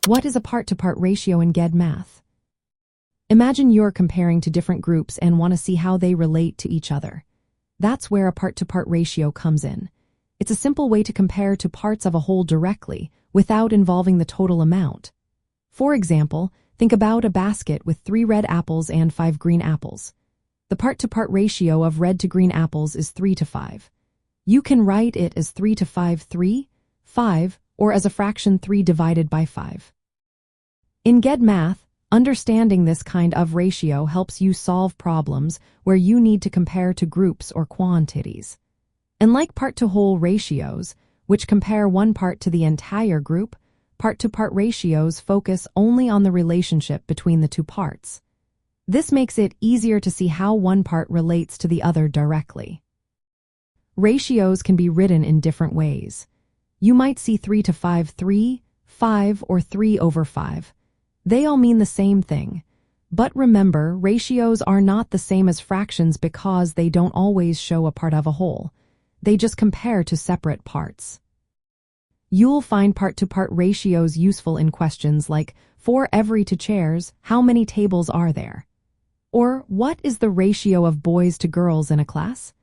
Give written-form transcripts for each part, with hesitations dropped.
What is a part-to-part ratio in GED math? Imagine you're comparing to different groups and want to see how they relate to each other. That's where a part-to-part ratio comes in. It's a simple way to compare to parts of a whole directly, without involving the total amount. For example, think about a basket with 3 red apples and 5 green apples. The part-to-part ratio of red to green apples is 3 to 5. You can write it as 3 to 5, 3, 5, or as a fraction 3 divided by 5. In GED math, understanding this kind of ratio helps you solve problems where you need to compare to groups or quantities. And like part-to-whole ratios, which compare one part to the entire group, part-to-part ratios focus only on the relationship between the two parts. This makes it easier to see how one part relates to the other directly. Ratios can be written in different ways. You might see 3 to 5, 3, 5, or 3 over 5. They all mean the same thing. But remember, ratios are not the same as fractions because they don't always show a part of a whole. They just compare to separate parts. You'll find part-to-part ratios useful in questions like, for every 2 chairs, how many tables are there? Or, what is the ratio of boys to girls in a class?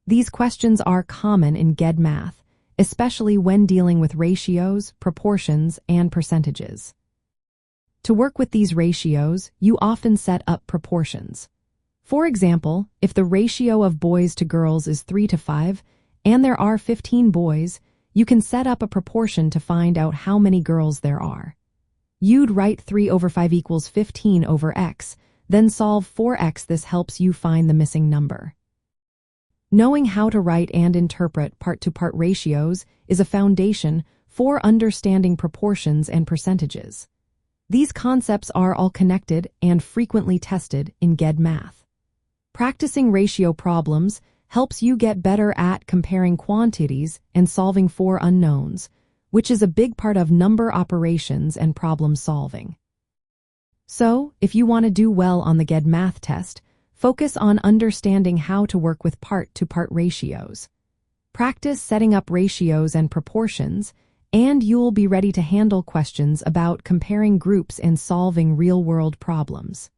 These questions are common in GED math, especially when dealing with ratios, proportions, and percentages. To work with these ratios, you often set up proportions. For example, if the ratio of boys to girls is 3 to 5, and there are 15 boys, you can set up a proportion to find out how many girls there are. You'd write 3 over 5 equals 15 over x, then solve for x. This helps you find the missing number. Knowing how to write and interpret part-to-part ratios is a foundation for understanding proportions and percentages. These concepts are all connected and frequently tested in GED math. Practicing ratio problems helps you get better at comparing quantities and solving for unknowns, which is a big part of number operations and problem solving. So, if you want to do well on the GED math test, focus on understanding how to work with part-to-part ratios. Practice setting up ratios and proportions, and you'll be ready to handle questions about comparing groups and solving real-world problems.